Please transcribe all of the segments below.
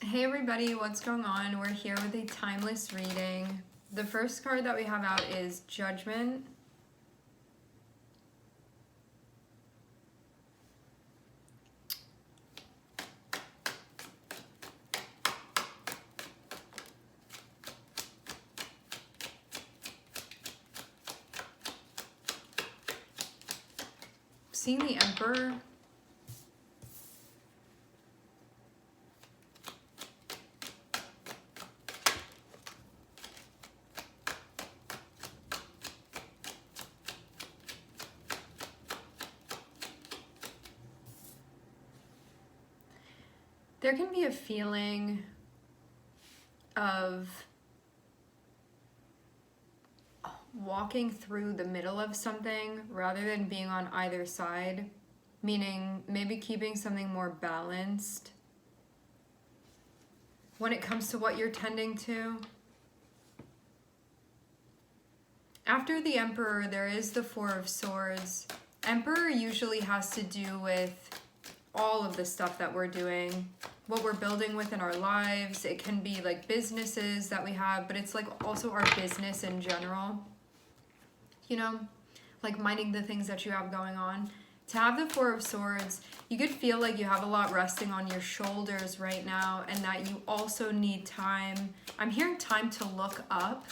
Hey everybody, what's going on? We're here with a timeless reading. The first card that we have out is Judgment. Seeing the Emperor. There can be a feeling of walking through the middle of something rather than being on either side, meaning maybe keeping something more balanced when it comes to what you're tending to. After the Emperor, there is the Four of Swords. Emperor usually has to do with all of the stuff that we're doing, what we're building within our lives. It can be like businesses that we have, but it's like also our business in general. You know, like minding the things that you have going on. To have the Four of Swords, you could feel like you have a lot resting on your shoulders right now, and that you also need time. I'm hearing time to look up.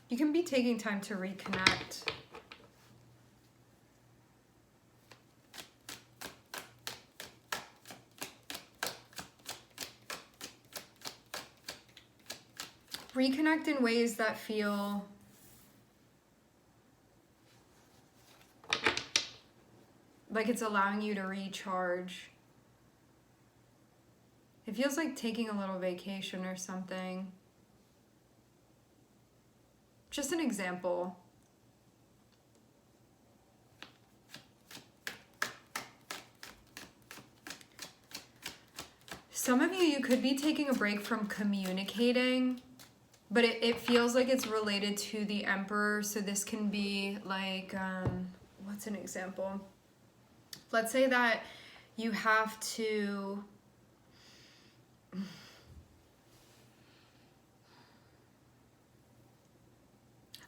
You can be taking time to reconnect. Reconnect in ways that feel like it's allowing you to recharge. It feels like taking a little vacation or something. Just an example. Some of you could be taking a break from communicating, but it feels like it's related to the Emperor. So this can be like, what's an example? Let's say that you have to...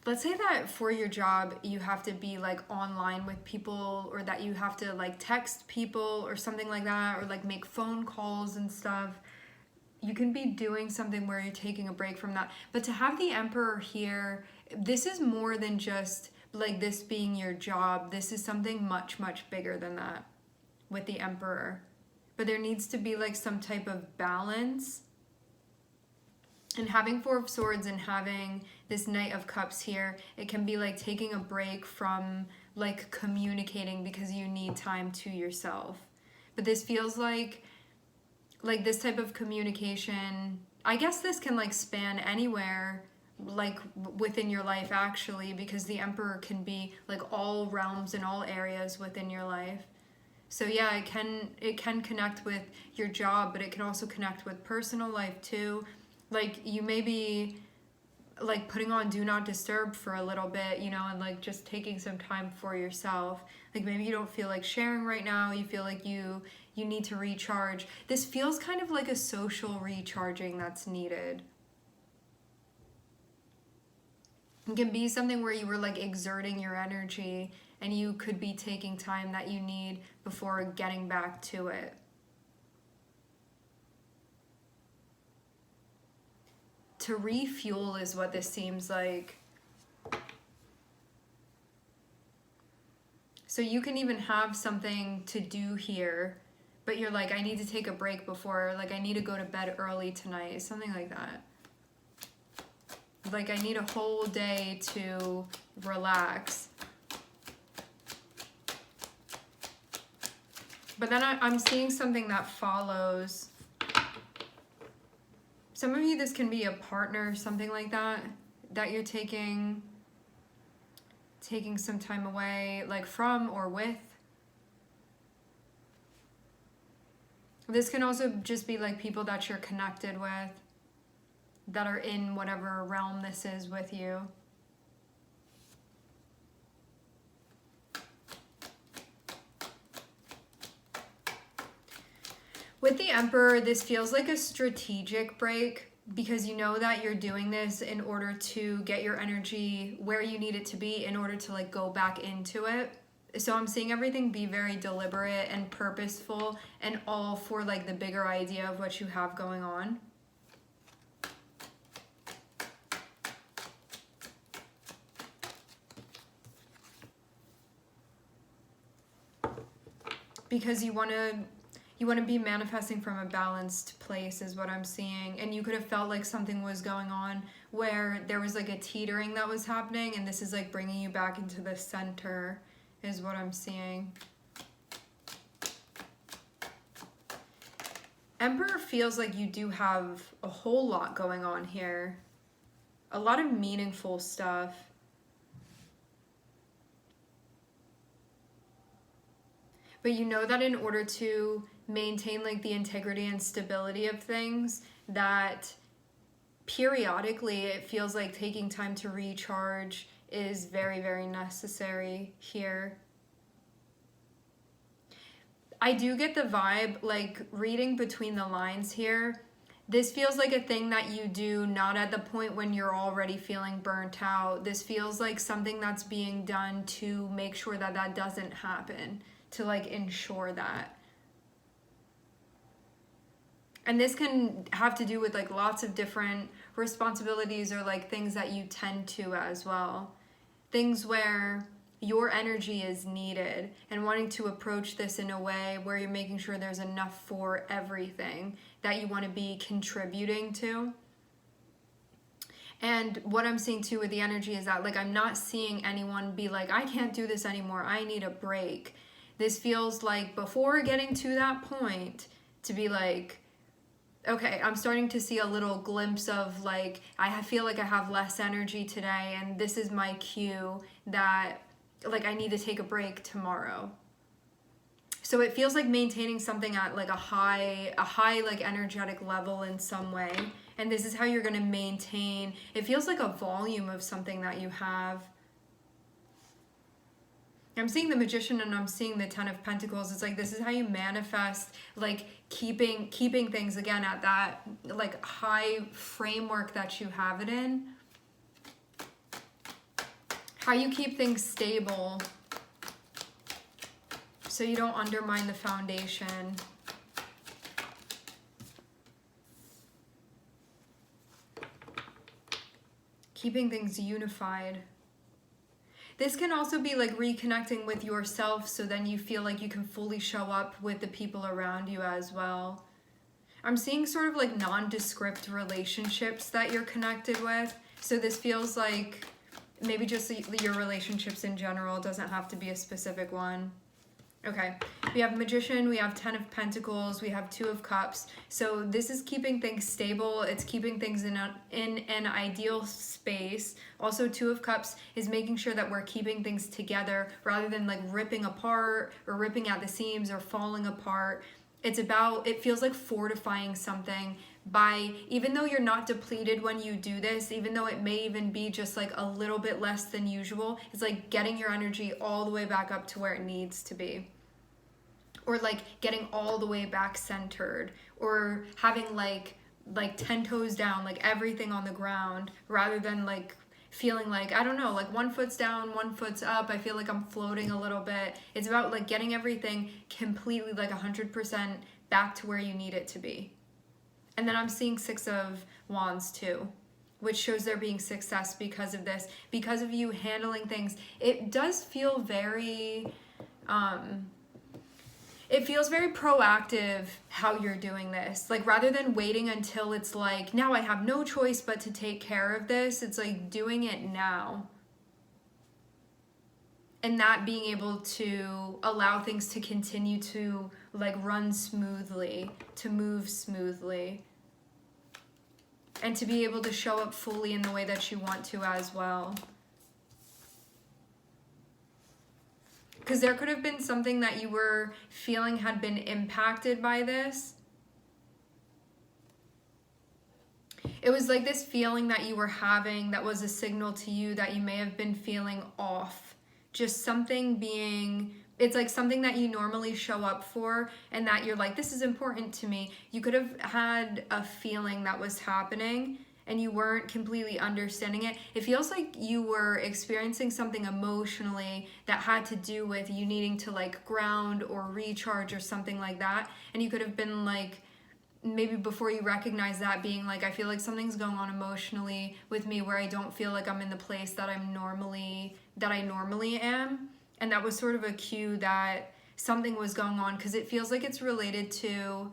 Let's say that for your job, you have to be like online with people, or that you have to like text people or something like that, or like make phone calls and stuff. You can be doing something where you're taking a break from that. But to have the Emperor here, this is more than just like this being your job. This is something much, much bigger than that with the Emperor. But there needs to be like some type of balance. And having Four of Swords and having this Knight of Cups here, it can be like taking a break from like communicating because you need time to yourself. But this feels like this type of communication, I guess this can like span anywhere like within your life actually, because the Emperor can be like all realms and all areas within your life. So yeah, it can connect with your job, but it can also connect with personal life too. Like you may be like putting on do not disturb for a little bit, you know, and like just taking some time for yourself. Like maybe you don't feel like sharing right now. You feel like you need to recharge. This feels kind of like a social recharging that's needed. It can be something where you were like exerting your energy and you could be taking time that you need before getting back to it. To refuel is what this seems like. So you can even have something to do here, but you're like, I need to take a break before, like I need to go to bed early tonight, something like that. Like I need a whole day to relax. But then I'm seeing something that follows. Some of you, this can be a partner, something like that, that you're taking some time away, like from or with. This can also just be like people that you're connected with. that are in whatever realm this is with you. With the Emperor, this feels like a strategic break, because you know that you're doing this in order to get your energy where you need it to be in order to like go back into it. So I'm seeing everything be very deliberate and purposeful, and all for like the bigger idea of what you have going on. Because you want to be manifesting from a balanced place is what I'm seeing. And you could have felt like something was going on where there was like a teetering that was happening, and this is like bringing you back into the center is what I'm seeing. Emperor feels like you do have a whole lot going on here. A lot of meaningful stuff. But you know that in order to maintain like the integrity and stability of things, that periodically it feels like taking time to recharge is very, very necessary here. I do get the vibe, like reading between the lines here, this feels like a thing that you do not at the point when you're already feeling burnt out. This feels like something that's being done to make sure that that doesn't happen, to like ensure that. And this can have to do with like lots of different responsibilities or like things that you tend to as well. Things where your energy is needed, and wanting to approach this in a way where you're making sure there's enough for everything that you want to be contributing to. And what I'm seeing too with the energy is that like I'm not seeing anyone be like, I can't do this anymore, I need a break. This feels like before getting to that point to be like, okay, I'm starting to see a little glimpse of like, I feel like I have less energy today, and this is my cue that like I need to take a break tomorrow. So it feels like maintaining something at like a high like energetic level in some way. And this is how you're going to maintain, it feels like a volume of something that you have. I'm seeing the Magician and I'm seeing the Ten of Pentacles. It's like this is how you manifest like keeping things again at that like high framework that you have it in. How you keep things stable so you don't undermine the foundation. Keeping things unified. This can also be like reconnecting with yourself, so then you feel like you can fully show up with the people around you as well. I'm seeing sort of like nondescript relationships that you're connected with. So this feels like maybe just your relationships in general. It doesn't have to be a specific one. Okay, we have Magician, we have Ten of Pentacles, we have Two of Cups. So this is keeping things stable. It's keeping things in an ideal space. Also, Two of Cups is making sure that we're keeping things together rather than like ripping apart or ripping at the seams or falling apart. It's about, it feels like fortifying something by, even though you're not depleted when you do this, even though it may even be just like a little bit less than usual, it's like getting your energy all the way back up to where it needs to be. Or like getting all the way back centered, or having like 10 toes down, like everything on the ground, rather than like feeling like, I don't know, like one foot's down, one foot's up. I feel like I'm floating a little bit. It's about like getting everything completely like 100% back to where you need it to be. And then I'm seeing Six of Wands too, which shows there being success because of this, because of you handling things. It does feel very, it feels very proactive how you're doing this. Like rather than waiting until it's like, now I have no choice but to take care of this, it's like doing it now. And that being able to allow things to continue to like run smoothly, to move smoothly, and to be able to show up fully in the way that you want to as well. Because there could have been something that you were feeling had been impacted by this. It was like this feeling that you were having that was a signal to you that you may have been feeling off. Just something being, it's like something that you normally show up for and that you're like, this is important to me. You could have had a feeling that was happening and you weren't completely understanding it. It feels like you were experiencing something emotionally that had to do with you needing to like ground or recharge or something like that. And you could have been like, maybe before you recognize that, being like, I feel like something's going on emotionally with me where I don't feel like I'm in the place that I normally am. And that was sort of a cue that something was going on, because it feels like it's related to,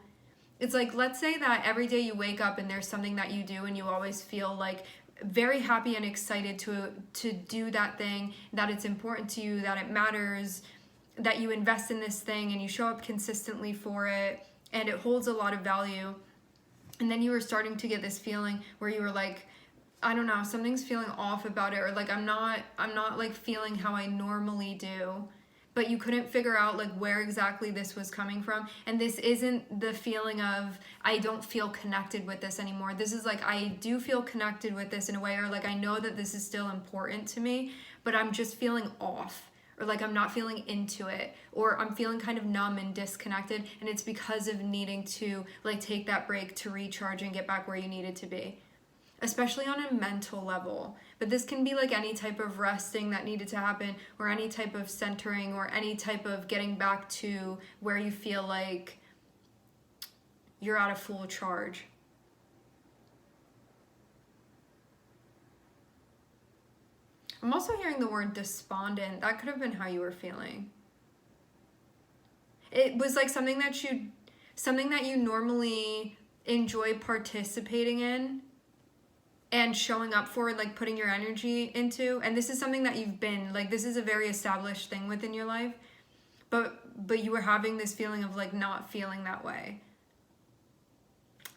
it's like, let's say that every day you wake up and there's something that you do and you always feel like very happy and excited to do that thing, that it's important to you, that it matters, that you invest in this thing and you show up consistently for it, and it holds a lot of value. And then you were starting to get this feeling where you were like, I don't know, something's feeling off about it, or like I'm not like feeling how I normally do. But you couldn't figure out like where exactly this was coming from. And this isn't the feeling of I don't feel connected with this anymore. This is like I do feel connected with this in a way, or like I know that this is still important to me, but I'm just feeling off. Or like I'm not feeling into it, or I'm feeling kind of numb and disconnected, and it's because of needing to like take that break to recharge and get back where you needed to be, especially on a mental level. But this can be like any type of resting that needed to happen, or any type of centering, or any type of getting back to where you feel like you're at a full charge. I'm also hearing the word despondent. That could have been how you were feeling. It was like something that you normally enjoy participating in and showing up for, like putting your energy into. And this is something that you've been, like this is a very established thing within your life. But you were having this feeling of like not feeling that way.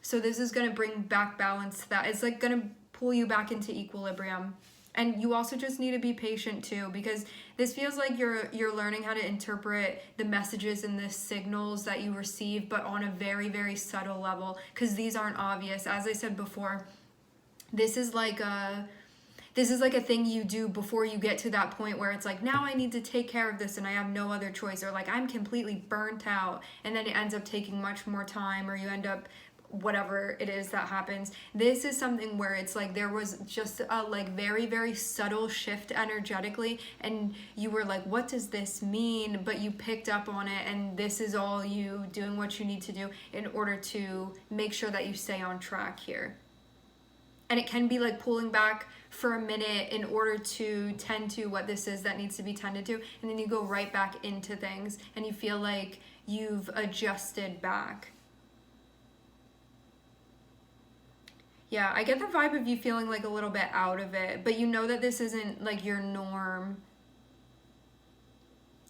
So this is going to bring back balance to that. It's like going to pull you back into equilibrium. And you also just need to be patient too, because this feels like you're learning how to interpret the messages and the signals that you receive, but on a very, very subtle level, because these aren't obvious. As I said before, this is like a thing you do before you get to that point where it's like, now I need to take care of this and I have no other choice, or like I'm completely burnt out, and then it ends up taking much more time, or you end up whatever it is that happens. This is something where it's like there was just a like very, very subtle shift energetically, and you were like, what does this mean? But you picked up on it, and this is all you doing what you need to do in order to make sure that you stay on track here. And it can be like pulling back for a minute in order to tend to what this is that needs to be tended to, and then you go right back into things and you feel like you've adjusted back. Yeah, I get the vibe of you feeling like a little bit out of it, but you know that this isn't like your norm.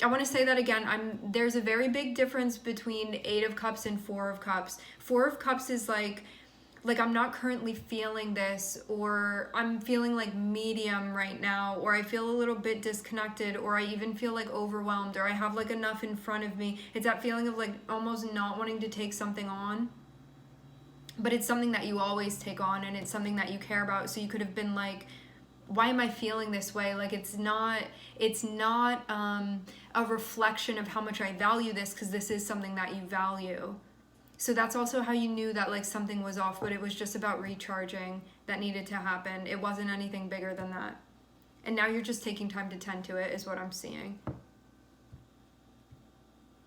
I want to say that again. There's a very big difference between 8 of Cups and 4 of Cups. 4 of Cups is like I'm not currently feeling this, or I'm feeling like medium right now, or I feel a little bit disconnected, or I even feel like overwhelmed, or I have like enough in front of me. It's that feeling of like almost not wanting to take something on. But it's something that you always take on, and it's something that you care about. So you could have been like, why am I feeling this way? Like it's not a reflection of how much I value this, because this is something that you value. So that's also how you knew that like something was off, but it was just about recharging that needed to happen. It wasn't anything bigger than that. And now you're just taking time to tend to it, is what I'm seeing.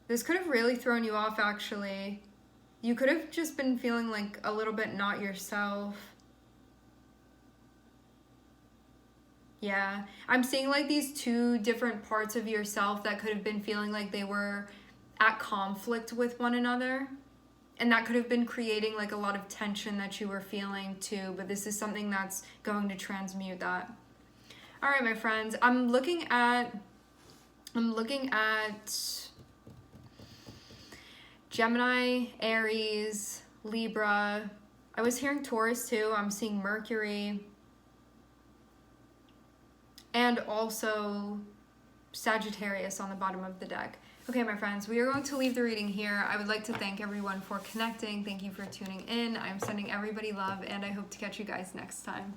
This could have really thrown you off, actually. You could have just been feeling like a little bit not yourself. Yeah, I'm seeing like these 2 different parts of yourself that could have been feeling like they were at conflict with one another. And that could have been creating like a lot of tension that you were feeling too. But this is something that's going to transmute that. All right, my friends, I'm looking at Gemini, Aries, Libra. I was hearing Taurus too. I'm seeing Mercury. And also Sagittarius on the bottom of the deck. Okay, my friends, we are going to leave the reading here. I would like to thank everyone for connecting. Thank you for tuning in. I'm sending everybody love, and I hope to catch you guys next time.